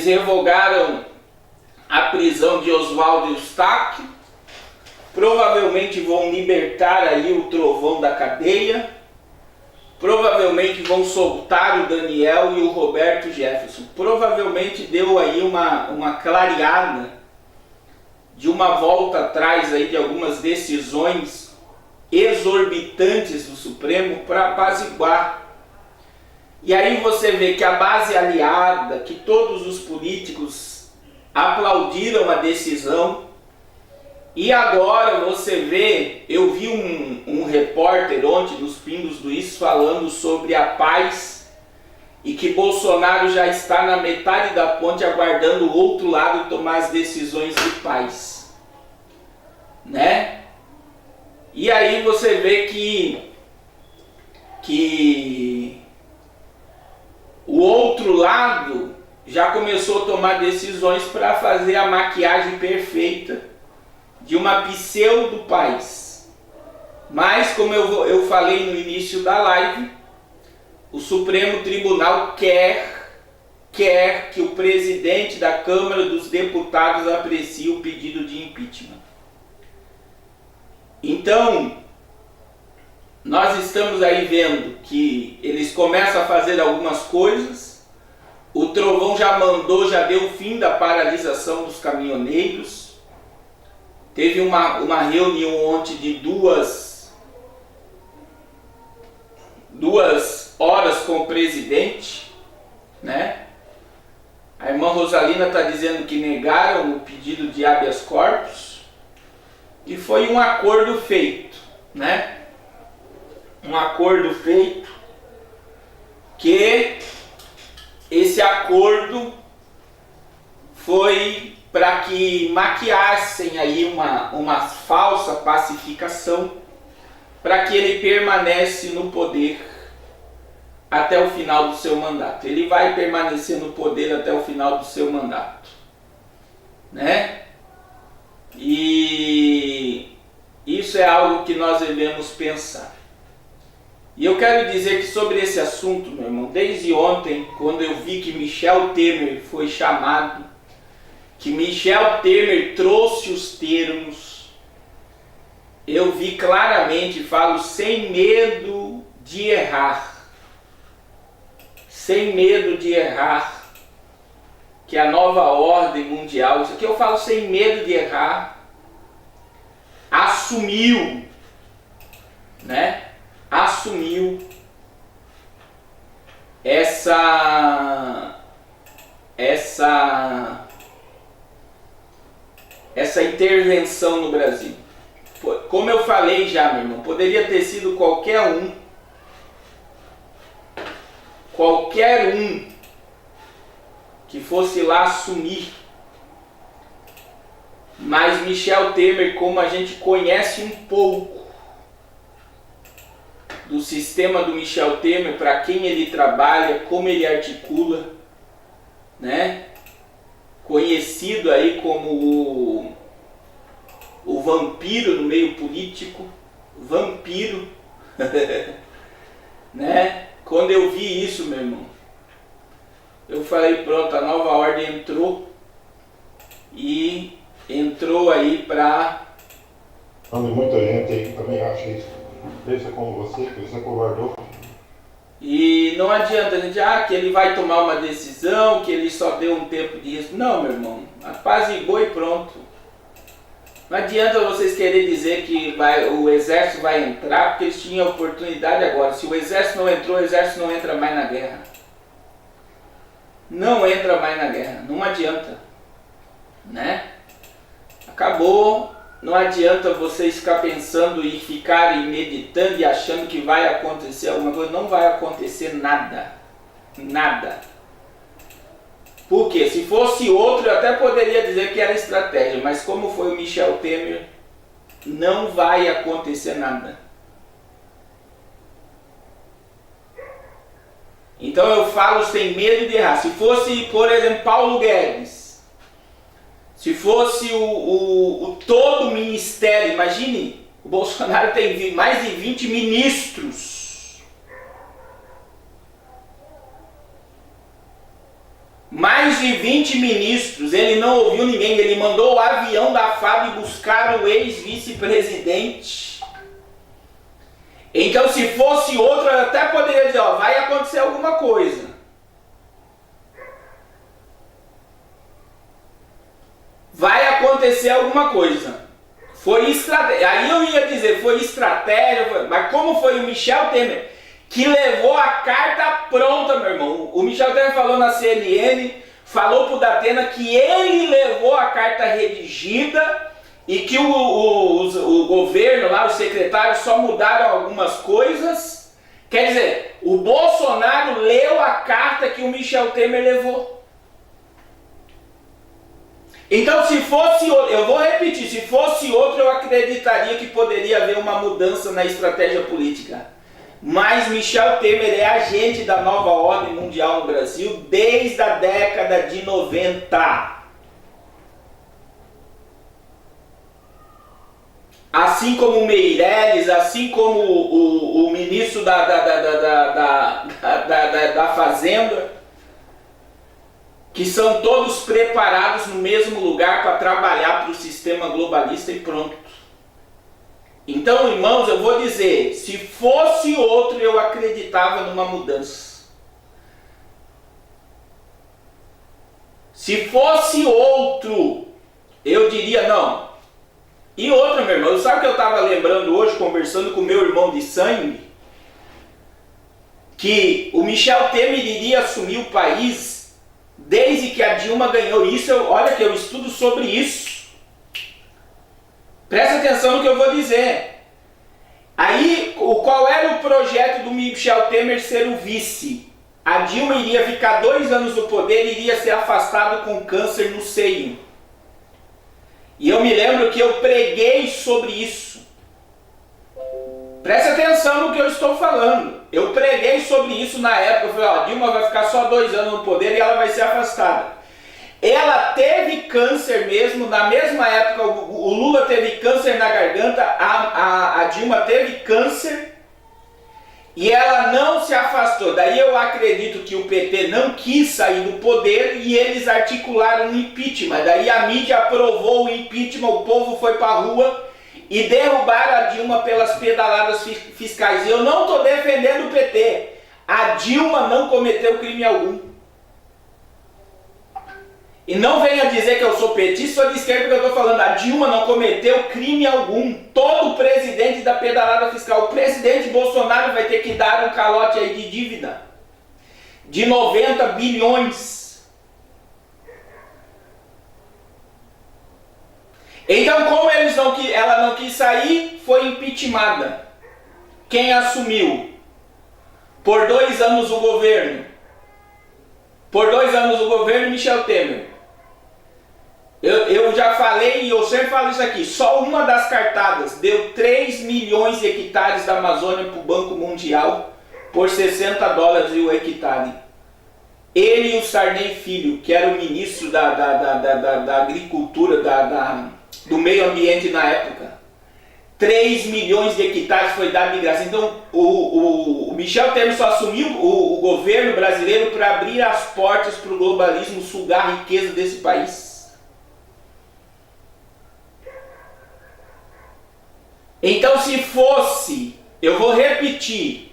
revogaram a prisão de Oswaldo Eustáquio, provavelmente vão libertar aí o Trovão da cadeia, provavelmente vão soltar o Daniel e o Roberto Jefferson. Provavelmente deu aí uma clareada de uma volta atrás aí de algumas decisões exorbitantes do Supremo para apaziguar. E aí você vê que a base aliada, que todos os políticos aplaudiram a decisão, e agora você vê, eu vi um repórter ontem nos Pingos do Is falando sobre a paz e que Bolsonaro já está na metade da ponte aguardando o outro lado tomar as decisões de paz, né? E aí você vê que o outro lado já começou a tomar decisões para fazer a maquiagem perfeita de uma pseudo-paz. Mas, como eu falei no início da live, o Supremo Tribunal quer que o presidente da Câmara dos Deputados aprecie o pedido de impeachment. Então, nós estamos aí vendo que eles começam a fazer algumas coisas. O Trovão já deu o fim da paralisação dos caminhoneiros. Teve uma reunião ontem de duas horas com o presidente, né? A irmã Rosalina está dizendo que negaram o pedido de habeas corpus e foi um acordo feito, né? Um acordo feito que esse acordo foi para que maquiassem aí uma falsa pacificação, para que ele permanece no poder até o final do seu mandato. Ele vai permanecer no poder até o final do seu mandato, né? E isso é algo que nós devemos pensar. E eu quero dizer que sobre esse assunto, meu irmão, desde ontem, quando eu vi que Michel Temer foi chamado, que Michel Temer trouxe os termos, eu vi claramente, falo sem medo de errar, que a nova ordem mundial, isso aqui eu falo sem medo de errar, assumiu, né? Assumiu essa intervenção no Brasil. Como eu falei já, meu irmão, poderia ter sido qualquer um que fosse lá assumir. Mas Michel Temer, como a gente conhece um pouco do sistema do Michel Temer, para quem ele trabalha, como ele articula, né? Conhecido aí como o vampiro no meio político, vampiro, né? Quando eu vi isso, meu irmão, eu falei, pronto, a nova ordem entrou, e entrou aí para... Muita gente aí que também acha isso. Pensa como você, que você covardou. E não adianta a gente, que ele vai tomar uma decisão, que ele só deu um tempo de risco. Não, meu irmão, apaziguou e pronto. Não adianta vocês quererem dizer que o exército vai entrar, porque eles tinham a oportunidade agora. Se o exército não entrou, o exército não entra mais na guerra. Não entra mais na guerra, não adianta, né? Acabou. Não adianta vocês ficar pensando e ficarem meditando e achando que vai acontecer alguma coisa. Não vai acontecer nada. Nada. Por quê? Se fosse outro, eu até poderia dizer que era estratégia. Mas como foi o Michel Temer, não vai acontecer nada. Então eu falo sem medo de errar. Se fosse, por exemplo, Paulo Guedes, se fosse todo o ministério, imagine, o Bolsonaro tem mais de 20 ministros. Mais de de 20 ministros, ele não ouviu ninguém, ele mandou o avião da FAB buscar o ex-vice-presidente. Então, se fosse outro, eu até poderia dizer, ó, vai acontecer alguma coisa. Vai acontecer alguma coisa. Foi estratégia. Aí eu ia dizer, foi estratégia, mas como foi o Michel Temer que levou a carta pronta, meu irmão. O Michel Temer falou na CNN, falou pro Datena que ele levou a carta redigida e que o governo lá, os secretários só mudaram algumas coisas. Quer dizer, o Bolsonaro leu a carta que o Michel Temer levou. Então, se fosse outro, eu vou repetir, se fosse outro, eu acreditaria que poderia haver uma mudança na estratégia política. Mas Michel Temer é agente da nova ordem mundial no Brasil desde a década de 90. Assim como o Meirelles, assim como o ministro da Fazenda, que são todos preparados no mesmo lugar para trabalhar para o sistema globalista e pronto. Então, irmãos, eu vou dizer, se fosse outro, eu acreditava numa mudança. Se fosse outro, eu diria não. E outra, meu irmão, sabe o que eu estava lembrando hoje, conversando com meu irmão de sangue? Que o Michel Temer iria assumir o país desde que a Dilma ganhou. Isso, olha que eu estudo sobre isso. Presta atenção no que eu vou dizer. Aí, qual era o projeto do Michel Temer ser o vice? A Dilma iria ficar 2 anos no poder e iria ser afastado com câncer no seio. E eu me lembro que eu preguei sobre isso. Presta atenção no que eu estou falando. Eu preguei sobre isso na época. Eu falei, ó, a Dilma vai ficar só 2 anos no poder e ela vai ser afastada. Ela teve câncer mesmo, na mesma época o Lula teve câncer na garganta, a Dilma teve câncer e ela não se afastou. Daí eu acredito que o PT não quis sair do poder e eles articularam um impeachment. Daí a mídia aprovou o impeachment, o povo foi para a rua e derrubaram a Dilma pelas pedaladas fiscais. E eu não estou defendendo o PT, a Dilma não cometeu crime algum. E não venha dizer que eu sou petista ou de esquerda, porque eu estou falando, a Dilma não cometeu crime algum. Todo presidente da pedalada fiscal, o presidente Bolsonaro vai ter que dar um calote aí de dívida de 90 bilhões. Então, como ela não quis sair, foi impeachmentada. Quem assumiu? Por 2 anos o governo. Por 2 anos o governo, Michel Temer. Eu já falei e eu sempre falo isso aqui, só uma das cartadas deu 3 milhões de hectares da Amazônia para o Banco Mundial por $60 o hectare. Ele e o Sarney Filho, que era o ministro da Agricultura, do Meio Ambiente na época, 3 milhões de hectares foi dado de graça. Então o Michel Temer só assumiu o governo brasileiro para abrir as portas para o globalismo sugar a riqueza desse país. Então, se fosse, eu vou repetir,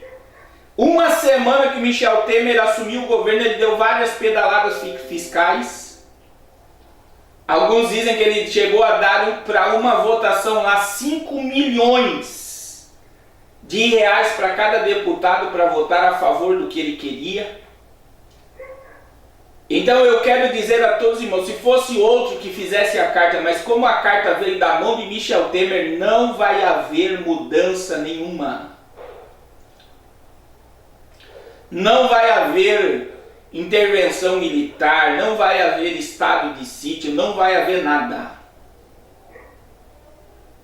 uma semana que Michel Temer assumiu o governo, ele deu várias pedaladas fiscais. Alguns dizem que ele chegou a dar para uma votação lá 5 milhões de reais para cada deputado para votar a favor do que ele queria. Então eu quero dizer a todos os irmãos, se fosse outro que fizesse a carta, mas como a carta veio da mão de Michel Temer, não vai haver mudança nenhuma. Não vai haver intervenção militar, não vai haver estado de sítio, não vai haver nada.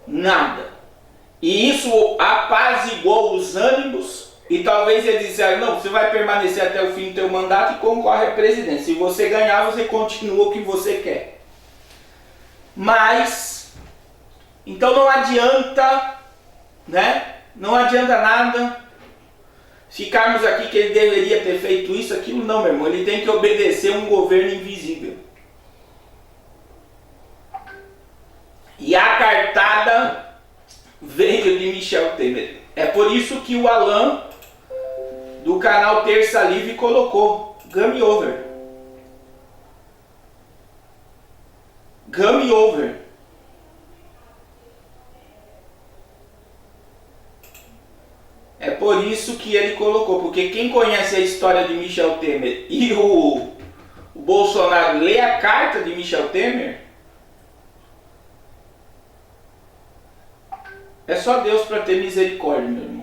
Nada. E isso apaziguou os ânimos. E talvez eles disseram, não, você vai permanecer até o fim do teu mandato e concorre à presidência. Se você ganhar, você continua o que você quer. Mas, então não adianta, né? Não adianta nada. ficarmos aqui que ele deveria ter feito isso, aquilo, não, meu irmão. Ele tem que obedecer um governo invisível. E a cartada veio de Michel Temer. É por isso que o Alan, do canal Terça Livre, colocou Game Over. Game Over. É por isso que ele colocou, porque quem conhece a história de Michel Temer e o Bolsonaro lê a carta de Michel Temer, é só Deus para ter misericórdia, meu irmão.